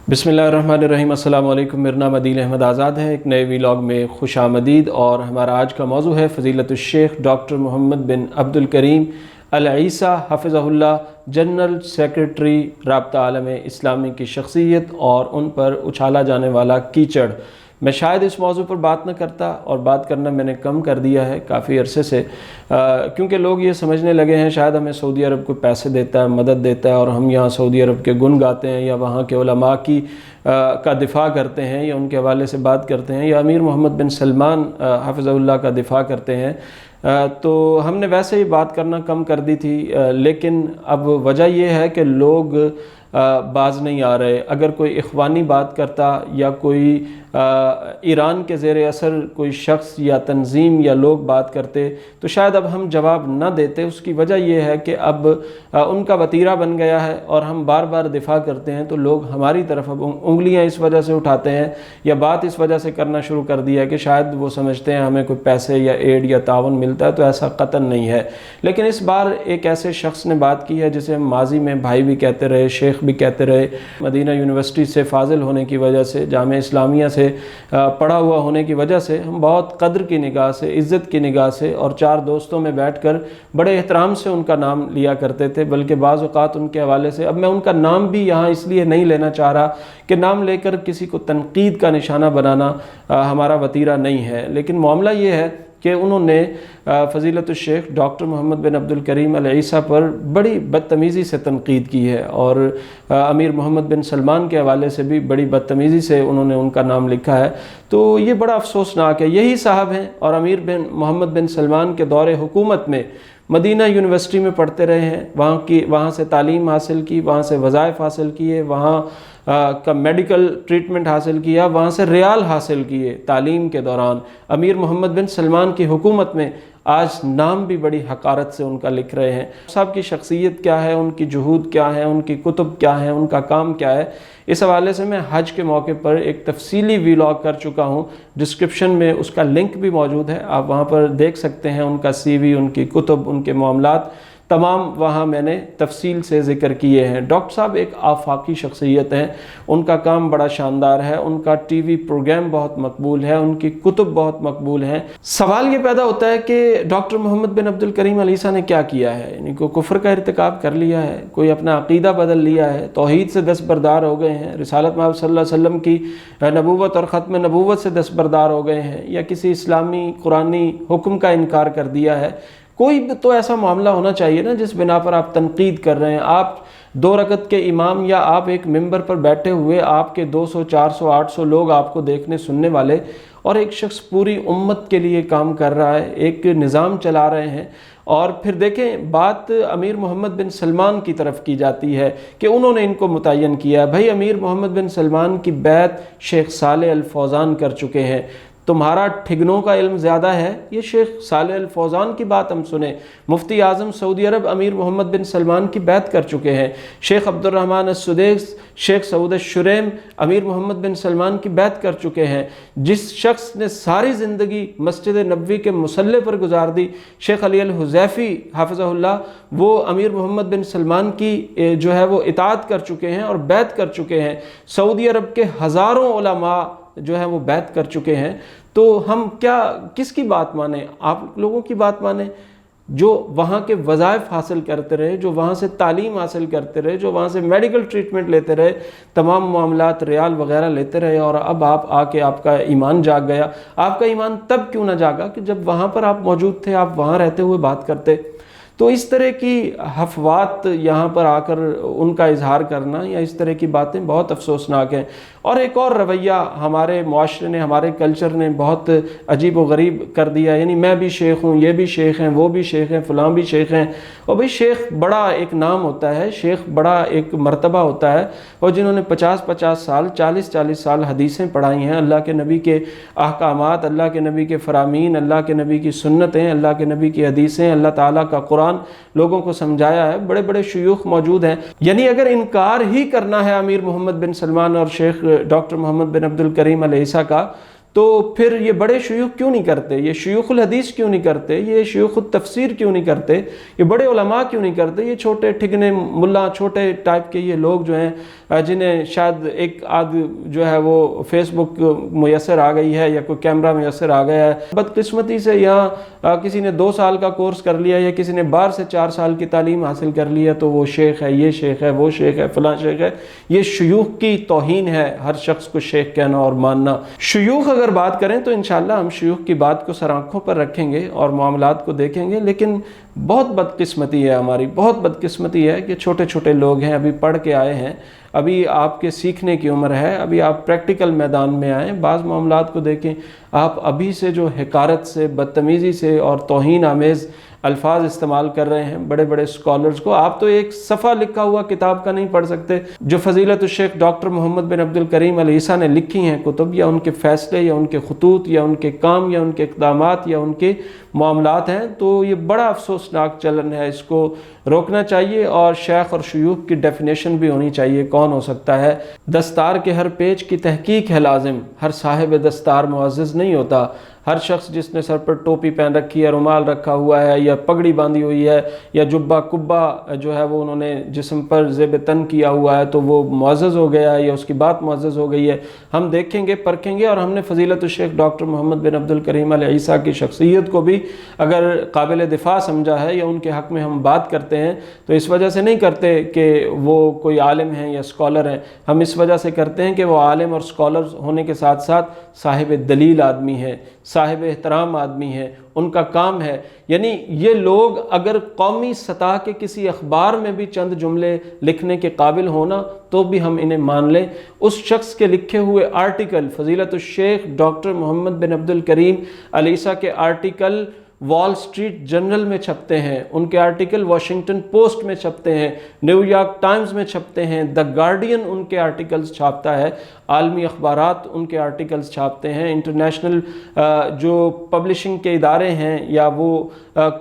बिस्मिल्लाहिर्रहमानिर्रहीम। अस्सलाम वालेकुम। मेरा नाम अदील अहमद आज़ाद है। एक नए व्लॉग में खुश आमदीद। और हमारा आज का मौजू है फ़ज़ीलतुश शेख डॉक्टर मोहम्मद बिन अब्दुल करीम अल ईसा हफ़िज़हुल्लाह, जनरल सेक्रेटरी राब्ता आलम इस्लामी की शख्सियत और उन पर उछाला जाने वाला कीचड़। मैं शायद इस मौजू पर बात न करता, और बात करना मैंने कम कर दिया है काफ़ी अरसे से, क्योंकि लोग ये समझने लगे हैं शायद हमें सऊदी अरब को पैसे देता है, मदद देता है, और हम यहाँ सऊदी अरब के गुण गाते हैं या वहाँ के उलमा की का दिफ़ा करते हैं या उनके हवाले से बात करते हैं या अमीर मोहम्मद बिन सलमान हफ़िज़हुल्लाह का दिफ़ा करते हैं। तो हमने वैसे ही बात करना कम कर दी थी, लेकिन अब वजह यह है कि लोग बाज नहीं आ रहे। अगर कोई इख़वानी बात करता या कोई ईरान के ज़ेर असर कोई शख्स या तंज़ीम या लोग बात करते तो शायद अब हम जवाब न देते। उसकी वजह यह है कि अब उनका वतीरा बन गया है और हम बार बार दिफ़ा करते हैं तो लोग हमारी तरफ अब उंगलियां इस वजह से उठाते हैं या बात इस वजह से करना शुरू कर दिया है कि शायद वो समझते हैं हमें कोई पैसे या एड या तावन मिलता है। तो ऐसा कतन नहीं है। लेकिन इस बार एक ऐसे शख्स ने बात की है जिसे हम माजी में भाई भी कहते रहे, शेख भी कहते रहे। मदीना यूनिवर्सिटी से फाजिल होने की वजह से, जामे इस्लामिया से पढ़ा हुआ होने की वजह से हम बहुत कद्र की निगाह से, इज़्ज़त की निगाह से और चार दोस्तों में बैठकर बड़े एहतराम से उनका नाम लिया करते थे। बल्कि बाज़ औक़ात उनके हवाले से, अब मैं उनका नाम भी यहाँ इसलिए नहीं लेना चाह रहा कि नाम लेकर किसी को तनकीद का निशाना बनाना हमारा वतीरा नहीं है। लेकिन मामला ये है कि उन्होंने फ़ज़ीलतुश शेख डॉक्टर मोहम्मद बिन अब्दुल करीम अल ईसा पर बड़ी बदतमीज़ी से तनकीद की है, और अमीर मोहम्मद बिन सलमान के हवाले से भी बड़ी बदतमीज़ी से उन्होंने उनका नाम लिखा है। तो ये बड़ा अफसोसनाक है। यही साहब हैं और अमीर बिन मोहम्मद बिन सलमान के दौरे हुकूमत में मदीना यूनिवर्सिटी में पढ़ते रहे हैं, वहाँ से तालीम हासिल की, वहाँ से वज़ाइफ हासिल किए, वहाँ का मेडिकल ट्रीटमेंट हासिल किया, वहाँ से रियाल हासिल किए तालीम के दौरान। अमीर मोहम्मद बिन सलमान की हुकूमत में आज नाम भी बड़ी हकारत से उनका लिख रहे हैं। साहब की शख्सियत क्या है, उनकी जुहूद क्या है, उनकी कुतुब क्या है, उनका काम क्या है, इस हवाले से मैं हज के मौके पर एक तफसीली व्लॉग कर चुका हूँ। डिस्क्रिप्शन में उसका लिंक भी मौजूद है, आप वहाँ पर देख सकते हैं। उनका CV, उनकी कुतुब, उनके मामलात तमाम वहाँ मैंने तफसील से ज़िक्र किए हैं। डॉक्टर साहब एक आफाकी शख्सियत हैं, उनका काम बड़ा शानदार है, उनका TV प्रोग्राम बहुत मकबूल है, उनकी कुतुब बहुत मकबूल हैं। सवाल ये पैदा होता है कि डॉक्टर मोहम्मद बिन अब्दुल करीम अल ईसा ने क्या किया है, यानी कोई कुफ्र का इर्तिकाब कर लिया है, कोई अपना अकीदा बदल लिया है, तौहीद से दस्तबरदार हो गए हैं, रिसालत महमद सल्लल्लाहु अलैहि वसल्लम की नबूवत और ख़त्म नबूवत से दस्तबरदार हो गए हैं, या किसी इस्लामी कुरानी हुक्म का इनकार कर दिया है। कोई तो ऐसा मामला होना चाहिए ना जिस बिना पर आप तनकीद कर रहे हैं। आप 2 रकत के इमाम, या आप एक मिंबर पर बैठे हुए, आपके 200, 400, 800 लोग आपको देखने सुनने वाले, और एक शख्स पूरी उम्मत के लिए काम कर रहा है, एक निज़ाम चला रहे हैं। और फिर देखें, बात अमीर मोहम्मद बिन सलमान की तरफ की जाती है कि उन्होंने इनको मुतय्यन किया है। भाई, अमीर मोहम्मद बिन सलमान की बैत शेख सालेह अल फौज़ान कर चुके हैं। तुम्हारा ठिगनों का इल्म ज़्यादा है, ये शेख सालेह अल फौज़ान की बात हम सुने। मुफ्ती आज़म सऊदी अरब अमीर मोहम्मद बिन सलमान की बैत कर चुके हैं। शेख अब्दुर्रहमान अस-सुदैस, शेख सऊद शुरैम अमीर मोहम्मद बिन सलमान की बैत कर चुके हैं। जिस शख्स ने सारी ज़िंदगी मस्जिद नबवी के मुसल्ले पर गुजार दी, शेख अली अल हुज़ैफ़ी हाफ़िज़हुल्लाह, वो अमीर मोहम्मद बिन सलमान की जो है वो इताअत कर चुके हैं और बैत कर चुके हैं। सऊदी अरब के हज़ारों उलमा जो है वो बैत कर चुके हैं। तो हम क्या किसकी बात माने? आप लोगों की बात माने जो वहाँ के वज़ाइफ हासिल करते रहे, जो वहाँ से तालीम हासिल करते रहे, जो वहाँ से मेडिकल ट्रीटमेंट लेते रहे, तमाम मामलात रियाल वगैरह लेते रहे, और अब आप आके आपका ईमान जाग गया। आपका ईमान तब क्यों ना जागा कि जब वहाँ पर आप मौजूद थे, आप वहाँ रहते हुए बात करते। तो इस तरह की हफ़वात यहाँ पर आकर उनका इजहार करना या इस तरह की बातें बहुत अफसोसनाक हैं। और एक और रवैया हमारे मुआशरे ने, हमारे कल्चर ने बहुत अजीब व गरीब कर दिया। यानी मैं भी शेख हूँ, ये भी शेख हैं, वो भी शेख हैं, फ़लाँ भी शेख हैं। और भाई, शेख बड़ा एक नाम होता है, शेख बड़ा एक मर्तबा होता है, और जिन्होंने 50-50 साल, 40-40 साल हदीसें पढ़ाई हैं, अल्लाह के नबी के अहकामात, अल्लाह के नबी के फ़रामीन, अल्लाह के नबी की सुन्नतें, अल्लाह के नबी की हदीसें, अल्लाह ताला का कुरान लोगों को समझाया है। बड़े बड़े शयूख मौजूद हैं। यानी अगर इनकार ही करना है अमीर मोहम्मद बिन सलमान और शेख डॉक्टर मोहम्मद बिन अब्दुल करीम अल ईसा का, تو پھر یہ بڑے شیوخ کیوں نہیں کرتے؟ یہ شیوخ الحدیث کیوں نہیں کرتے؟ یہ شیوخ التفسیر کیوں نہیں کرتے؟ یہ بڑے علماء کیوں نہیں کرتے؟ یہ چھوٹے ٹھگنے ملا، چھوٹے ٹائپ کے یہ لوگ جو ہیں، جنہیں شاید ایک آدھ جو ہے وہ فیس بک میسر آ گئی ہے یا کوئی کیمرہ میسر آ گیا ہے، بدقسمتی سے یہاں کسی نے 2 سال کا کورس کر لیا یا کسی نے 12 سے 4 سال کی تعلیم حاصل کر لی ہے تو وہ شیخ ہے، یہ شیخ ہے، وہ شیخ ہے، فلاں شیخ ہے۔ یہ شیوخ کی توہین ہے، ہر شخص کو شیخ کہنا اور ماننا۔ شیوخ اگر بات کریں تو انشاءاللہ ہم شیوخ کی بات کو سر آنکھوں پر رکھیں گے اور معاملات کو دیکھیں گے، لیکن بہت بدقسمتی ہے ہماری، بہت بدقسمتی ہے کہ چھوٹے چھوٹے لوگ ہیں، ابھی پڑھ کے آئے ہیں، ابھی آپ کے سیکھنے کی عمر ہے، ابھی آپ پریکٹیکل میدان میں آئیں، بعض معاملات کو دیکھیں۔ آپ ابھی سے جو حقارت سے، بدتمیزی سے اور توہین آمیز الفاظ استعمال کر رہے ہیں بڑے بڑے اسکالرز کو، آپ تو ایک صفحہ لکھا ہوا کتاب کا نہیں پڑھ سکتے جو فضیلت الشیخ ڈاکٹر محمد بن عبد الکریم العیسیٰ نے لکھی ہیں کتب، یا ان کے فیصلے یا ان کے خطوط یا ان کے کام یا ان کے اقدامات یا ان کے معاملات ہیں۔ تو یہ بڑا افسوسناک چلن ہے، اس کو روکنا چاہیے، اور شیخ اور شیوخ کی ڈیفینیشن بھی ہونی چاہیے، کون ہو سکتا ہے۔ دستار کے ہر پیچ کی تحقیق ہے لازم، ہر صاحب دستار معزز نہیں ہوتا۔ ہر شخص جس نے سر پر ٹوپی پہن رکھی ہے، رومال رکھا ہوا ہے یا پگڑی باندھی ہوئی ہے یا جبہ کبا جو ہے وہ انہوں نے جسم پر زیب تن کیا ہوا ہے تو وہ معزز ہو گیا ہے یا اس کی بات معزز ہو گئی ہے۔ ہم دیکھیں گے، پرکھیں گے، اور ہم نے فضیلت الشیخ ڈاکٹر محمد بن عبد الکریم العیسیٰ کی شخصیت کو بھی اگر قابل دفاع سمجھا ہے یا ان کے حق میں ہم بات کرتے ہیں تو اس وجہ سے نہیں کرتے کہ وہ کوئی عالم ہیں یا اسکالر ہیں، ہم اس وجہ سے کرتے ہیں کہ وہ عالم اور اسکالر ہونے کے ساتھ ساتھ صاحب دلیل آدمی ہے، صاحب احترام آدمی ہے، ان کا کام ہے۔ یعنی یہ لوگ اگر قومی سطح کے کسی اخبار میں بھی چند جملے لکھنے کے قابل ہونا تو بھی ہم انہیں مان لیں۔ اس شخص کے لکھے ہوئے آرٹیکل، فضیلت الشیخ ڈاکٹر محمد بن عبد الکریم العیسیٰ کے آرٹیکل وال اسٹریٹ جرنل میں چھپتے ہیں، ان کے آرٹیکل واشنگٹن پوسٹ میں چھپتے ہیں، نیو یارک ٹائمز میں چھپتے ہیں، دا گارڈین ان کے آرٹیکلز چھاپتا ہے، عالمی اخبارات ان کے آرٹیکلز چھاپتے ہیں، انٹرنیشنل جو پبلشنگ کے ادارے ہیں یا وہ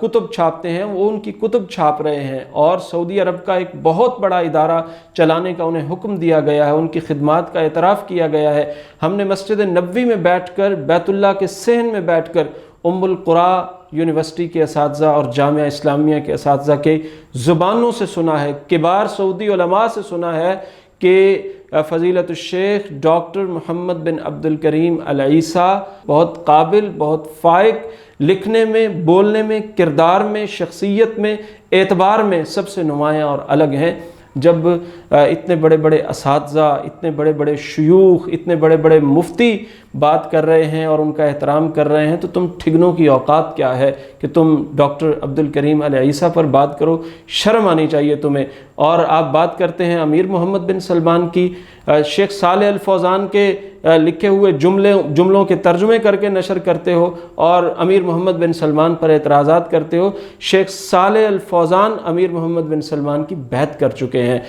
کتب چھاپتے ہیں وہ ان کی کتب چھاپ رہے ہیں، اور سعودی عرب کا ایک بہت بڑا ادارہ چلانے کا انہیں حکم دیا گیا ہے، ان کی خدمات کا اعتراف کیا گیا ہے۔ ہم نے مسجد نبوی میں بیٹھ کر، بیت اللہ کے صحن میں بیٹھ کر ام القریٰ یونیورسٹی کے اساتذہ اور جامعہ اسلامیہ کے اساتذہ کے زبانوں سے سنا ہے، کبار سعودی علماء سے سنا ہے کہ فضیلت الشیخ ڈاکٹر محمد بن عبد الکریم العیسیٰ بہت قابل، بہت فائق، لکھنے میں، بولنے میں، کردار میں، شخصیت میں، اعتبار میں سب سے نمایاں اور الگ ہیں۔ جب اتنے بڑے بڑے اساتذہ، اتنے بڑے بڑے شیوخ، اتنے بڑے بڑے مفتی بات کر رہے ہیں اور ان کا احترام کر رہے ہیں تو تم ٹھگنوں کی اوقات کیا ہے کہ تم ڈاکٹر عبد الکریم العیسیٰ پر بات کرو؟ شرم آنی چاہیے تمہیں۔ اور آپ بات کرتے ہیں امیر محمد بن سلمان کی، شیخ صالح الفوزان کے لکھے ہوئے جملوں کے ترجمے کر کے نشر کرتے ہو اور امیر محمد بن سلمان پر اعتراضات کرتے ہو۔ شیخ صالح الفوزان امیر محمد بن سلمان کی بیعت کر چکے ہیں،